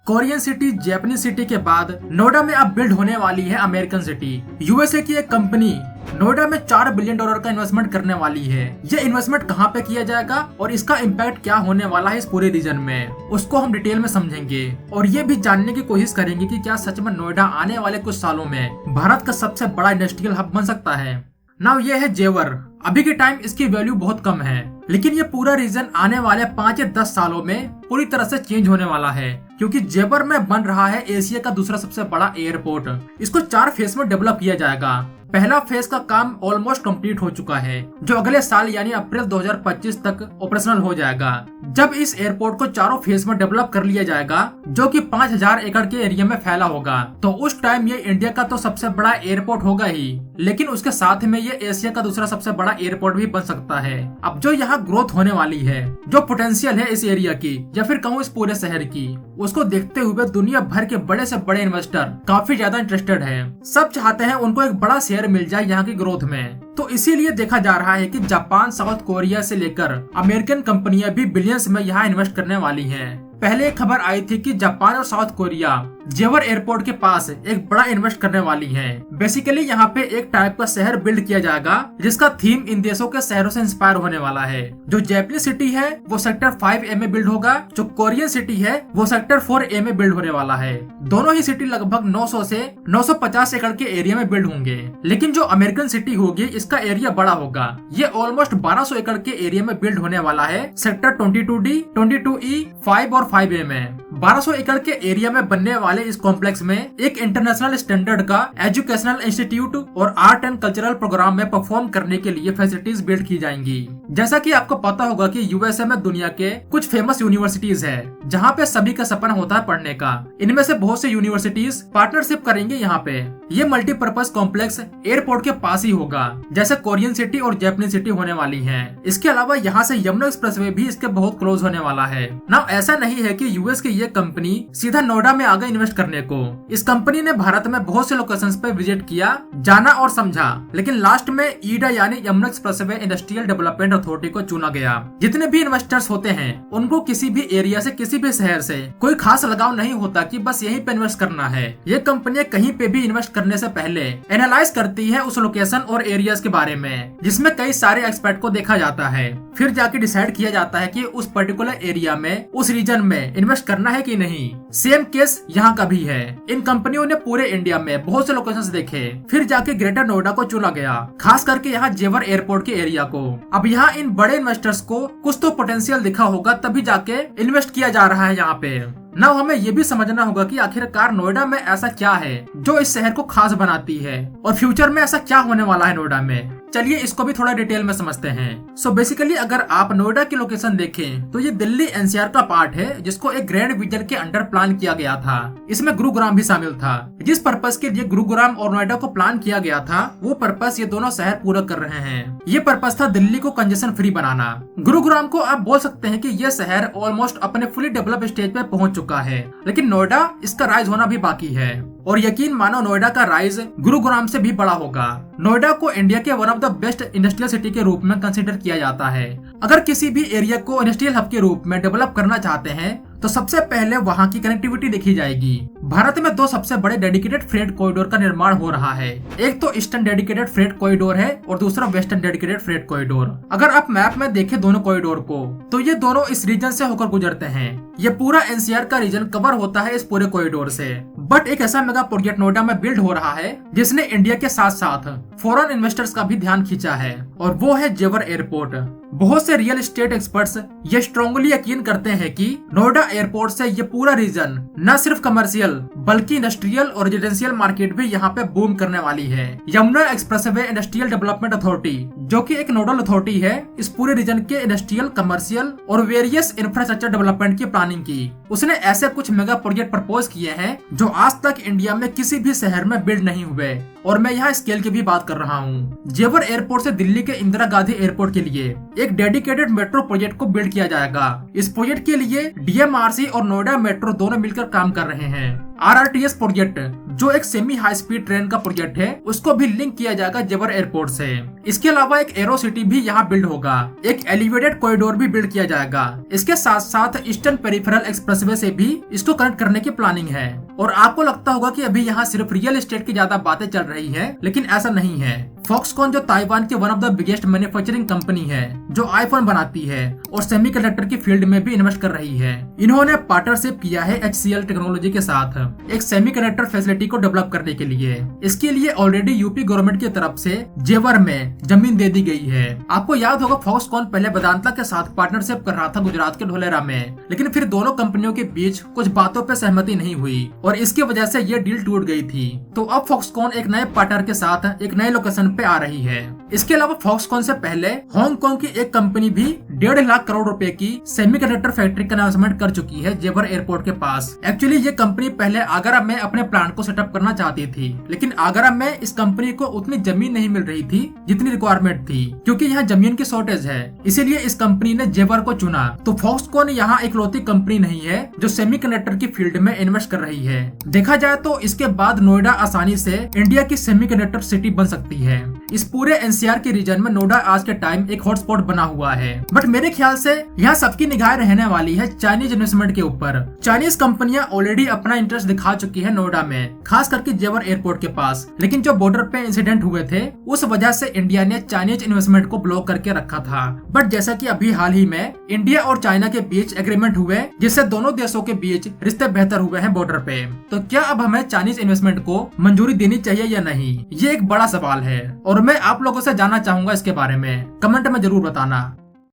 Korean city, Japanese city के बाद नोएडा में अब बिल्ड होने वाली है अमेरिकन सिटी। यूएसए की एक कंपनी नोएडा में $4 बिलियन का इन्वेस्टमेंट करने वाली है। ये इन्वेस्टमेंट कहाँ पे किया जाएगा और इसका इम्पैक्ट क्या होने वाला है इस पूरे रीजन में, उसको हम डिटेल में समझेंगे और ये भी जानने की कोशिश करेंगे कि क्या सच में नोएडा आने वाले कुछ सालों में भारत का सबसे बड़ा इंडस्ट्रियल हब बन सकता है। नाउ ये है जेवर। अभी के टाइम इसकी वैल्यू बहुत कम है, लेकिन ये पूरा रीजन आने वाले 5 या 10 सालों में पूरी तरह से चेंज होने वाला है, क्योंकि जेवर में बन रहा है एशिया का दूसरा सबसे बड़ा एयरपोर्ट। इसको 4 फेज में डेवलप किया जाएगा। पहला फेज का काम ऑलमोस्ट कंप्लीट हो चुका है, जो अगले साल यानी अप्रैल 2025 तक ऑपरेशनल हो जाएगा। जब इस एयरपोर्ट को चारों फेज में डेवलप कर लिया जाएगा, जो कि 5000 एकड़ के एरिया में फैला होगा, तो उस टाइम ये इंडिया का तो सबसे बड़ा एयरपोर्ट होगा ही, लेकिन उसके साथ में ये एशिया का दूसरा सबसे बड़ा एयरपोर्ट भी बन सकता है। अब जो यहाँ ग्रोथ होने वाली है, जो पोटेंशियल है इस एरिया की या फिर कहूँ इस पूरे शहर की, उसको देखते हुए दुनिया भर के बड़े से बड़े इन्वेस्टर काफी ज्यादा इंटरेस्टेड है। सब चाहते हैं उनको एक बड़ा शेयर मिल जाए यहाँ की ग्रोथ में। तो इसीलिए देखा जा रहा है कि जापान, साउथ कोरिया से लेकर अमेरिकन कंपनियां भी बिलियंस में यहाँ इन्वेस्ट करने वाली हैं। पहले एक खबर आई थी कि जापान और साउथ कोरिया जेवर एयरपोर्ट के पास एक बड़ा इन्वेस्ट करने वाली है। बेसिकली यहाँ पे एक टाइप का शहर बिल्ड किया जाएगा, जिसका थीम इन देशों के शहरों से इंस्पायर होने वाला है। जो जापानीज सिटी है वो सेक्टर 5A में बिल्ड होगा, जो कोरियन सिटी है वो सेक्टर 4A में बिल्ड होने वाला है। दोनों ही सिटी लगभग 900 से 950 एकड़ के एरिया में बिल्ड होंगे, लेकिन जो अमेरिकन सिटी होगी इसका एरिया बड़ा होगा। ये ऑलमोस्ट 1200 एकड़ के एरिया में बिल्ड होने वाला है, सेक्टर 22D, 22E, 5 और 5A में। 1200 एकड़ के एरिया में बनने वाले इस कॉम्प्लेक्स में एक इंटरनेशनल स्टैंडर्ड का एजुकेशनल इंस्टीट्यूट और आर्ट एंड कल्चरल प्रोग्राम में परफॉर्म करने के लिए फैसिलिटीज बिल्ड की जाएंगी। जैसा कि आपको पता होगा कि यूएसए में दुनिया के कुछ फेमस यूनिवर्सिटीज है, जहाँ पे सभी का सपना होता है पढ़ने का। इनमें से बहुत सी यूनिवर्सिटीज पार्टनरशिप करेंगे यहाँ पे। ये मल्टीपर्पज कॉम्प्लेक्स एयरपोर्ट के पास ही होगा, जैसे कोरियन सिटी और जापानीज सिटी होने वाली है। इसके अलावा यहाँ से यमुना एक्सप्रेसवे भी इसके बहुत क्लोज होने वाला है। ना ऐसा नहीं है कि यूएस की ये कंपनी सीधा नोएडा में आ गई इन्वेस्ट करने को। इस कंपनी ने भारत में बहुत से लोकेशंस पे विजिट किया, जाना और समझा, लेकिन लास्ट में ईडा यानी Yamuna expressway industrial development authority को चुना गया। जितने भी इन्वेस्टर्स होते हैं उनको किसी भी एरिया से, किसी भी शहर से कोई खास लगाव नहीं होता कि बस यहीं पे इन्वेस्ट करना है। ये कंपनियां कहीं पे भी इन्वेस्ट करने से पहले एनालाइज करती है उस लोकेशन और एरियाज के बारे में, जिसमें कई सारे एक्सपर्ट को देखा जाता है। फिर जाके डिसाइड किया जाता है कि उस पर्टिकुलर एरिया में, उस रीजन में इन्वेस्ट करना है कि नहीं। सेम केस यहाँ का भी है। इन कंपनियों ने पूरे इंडिया में बहुत से लोकेशंस देखे, फिर जाके ग्रेटर नोएडा को चुना गया, खास करके यहाँ जेवर एयरपोर्ट के एरिया को। अब यहाँ इन बड़े इन्वेस्टर्स को कुछ तो पोटेंशियल दिखा होगा, तभी जाके इन्वेस्ट किया जा रहा है यहाँ पे। ना हमें ये भी समझना होगा कि आखिरकार नोएडा में ऐसा क्या है जो इस शहर को खास बनाती है, और फ्यूचर में ऐसा क्या होने वाला है नोएडा में। चलिए इसको भी थोड़ा डिटेल में समझते हैं। सो बेसिकली अगर आप नोएडा की लोकेशन देखें तो ये दिल्ली एनसीआर का पार्ट है, जिसको एक ग्रैंड विजन के अंडर प्लान किया गया था। इसमें गुरुग्राम भी शामिल था। जिस पर्पस के लिए गुरुग्राम और नोएडा को प्लान किया गया था, वो पर्पस ये दोनों शहर पूरा कर रहे हैं। ये पर्पस था दिल्ली को कंजेशन फ्री बनाना। गुरुग्राम को आप बोल सकते हैं कि ये शहर ऑलमोस्ट अपने फुली डेवलप स्टेज पे पहुंच चुका है, लेकिन नोएडा इसका राइज होना भी बाकी है। और यकीन मानो नोएडा का राइज गुरुग्राम से भी बड़ा होगा। नोएडा को इंडिया के one of the best industrial city के रूप में कंसीडर किया जाता है। अगर किसी भी एरिया को इंडस्ट्रियल हब के रूप में डेवलप करना चाहते हैं तो सबसे पहले वहाँ की कनेक्टिविटी देखी जाएगी। भारत में 2 सबसे बड़े डेडिकेटेड फ्रेट कॉरिडोर का निर्माण हो रहा है। एक तो ईस्टर्न डेडिकेटेड फ्रेट कॉरिडोर है और दूसरा वेस्टर्न डेडिकेटेड फ्रेट कॉरिडोर। अगर आप मैप में देखें दोनों कॉरिडोर को, तो ये दोनों इस रीजन से होकर गुजरते हैं। ये पूरा एनसीआर का रीजन कवर होता है इस पूरे कॉरिडोर से। बट एक ऐसा मेगा प्रोजेक्ट नोएडा में बिल्ड हो रहा है जिसने इंडिया के साथ साथ फॉरेन इन्वेस्टर्स का भी ध्यान खींचा है, और वो है जेवर एयरपोर्ट। बहुत से रियल एस्टेट एक्सपर्ट्स ये स्ट्रांगली यकीन करते हैं कि नोएडा एयरपोर्ट से ये पूरा रीजन न सिर्फ कमर्शियल बल्कि इंडस्ट्रियल और रेजिडेंशियल मार्केट भी यहाँ पे बूम करने वाली है। Yamuna expressway industrial development authority, जो कि एक नोडल अथॉरिटी है, इस पूरे रीजन के इंडस्ट्रियल, कमर्शियल और वेरियस इंफ्रास्ट्रक्चर डेवलपमेंट की प्लानिंग की। उसने ऐसे कुछ मेगा प्रोजेक्ट प्रपोज किए हैं जो आज तक इंडिया में किसी भी शहर में बिल्ड नहीं हुए, और मैं यहाँ स्केल की भी बात कर रहा हूँ। जेवर एयरपोर्ट से दिल्ली के इंदिरा गांधी एयरपोर्ट के लिए एक डेडिकेटेड मेट्रो प्रोजेक्ट को बिल्ड किया जाएगा। इस प्रोजेक्ट के लिए डीएमआरसी और नोएडा मेट्रो दोनों मिलकर काम कर रहे हैं। RRTS प्रोजेक्ट जो एक सेमी हाई स्पीड ट्रेन का प्रोजेक्ट है उसको भी लिंक किया जाएगा जेवर एयरपोर्ट से। इसके अलावा एक एरो सिटी भी यहाँ बिल्ड होगा, एक एलिवेटेड कॉरिडोर भी बिल्ड किया जाएगा। इसके साथ साथ ईस्टर्न पेरिफेरल एक्सप्रेसवे से भी इसको कनेक्ट करने की प्लानिंग है। और आपको लगता होगा कि अभी यहाँ सिर्फ रियल एस्टेट की ज्यादा बातें चल रही है, लेकिन ऐसा नहीं है। फॉक्सकॉन जो ताइवान के one of the biggest manufacturing company है जो आईफोन बनाती है और सेमीकंडक्टर की फील्ड में भी इन्वेस्ट कर रही है। इन्होंने पार्टनरशिप किया है HCL टेक्नोलॉजी के साथ एक सेमीकंडक्टर फैसिलिटी को डेवलप करने के लिए। इसके लिए ऑलरेडी यूपी गवर्नमेंट की तरफ से जेवर में जमीन दे दी गई है। आपको याद होगा फॉक्सकॉन पहले वेदांता के साथ पार्टनरशिप कर रहा था गुजरात के ढोलेरा में, लेकिन फिर दोनों कंपनियों के बीच कुछ बातों पर सहमति नहीं हुई और इसकी वजह से ये डील टूट गई थी। तो अब फॉक्सकॉन एक नए पार्टनर के साथ एक नए लोकेशन पे आ रही है। इसके अलावा फॉक्सकॉन से पहले हांगकांग की एक कंपनी भी 1.5 लाख करोड़ रुपए की सेमीकंडक्टर फैक्ट्री का अनाउंसमेंट कर चुकी है जेवर एयरपोर्ट के पास। एक्चुअली ये कंपनी पहले आगरा में अपने प्लांट को सेटअप करना चाहती थी, लेकिन आगरा में इस कंपनी को उतनी जमीन नहीं मिल रही थी जितनी रिक्वायरमेंट थी, क्योंकि यहाँ जमीन की शॉर्टेज है। इसीलिए इस कंपनी ने जेवर को चुना। तो फॉक्सकॉन यहाँ इकलौती कंपनी नहीं है जो सेमीकंडक्टर की फील्ड में इन्वेस्ट कर रही है। देखा जाए तो इसके बाद नोएडा आसानी से इंडिया की सेमीकंडक्टर सिटी बन सकती है। इस पूरे NCR के रीजन में नोएडा आज के टाइम एक हॉटस्पॉट बना हुआ है। बट मेरे ख्याल से यहाँ सबकी निगाह रहने वाली है चाइनीज इन्वेस्टमेंट के ऊपर। चाइनीज कंपनियां ऑलरेडी अपना इंटरेस्ट दिखा चुकी है नोएडा में, खास करके जेवर एयरपोर्ट के पास। लेकिन जो बॉर्डर पे इंसिडेंट हुए थे उस वजह से इंडिया ने चाइनीज इन्वेस्टमेंट को ब्लॉक करके रखा था। बट जैसा कि अभी हाल ही में इंडिया और चाइना के बीच एग्रीमेंट हुए, जिससे दोनों देशों के बीच रिश्ते बेहतर हुए हैं बॉर्डर पे। तो क्या अब हमें चाइनीज इन्वेस्टमेंट को मंजूरी देनी चाहिए या नहीं, ये एक बड़ा सवाल है और मैं आप लोगों से जानना चाहूंगा इसके बारे में। कमेंट में जरूर बताना।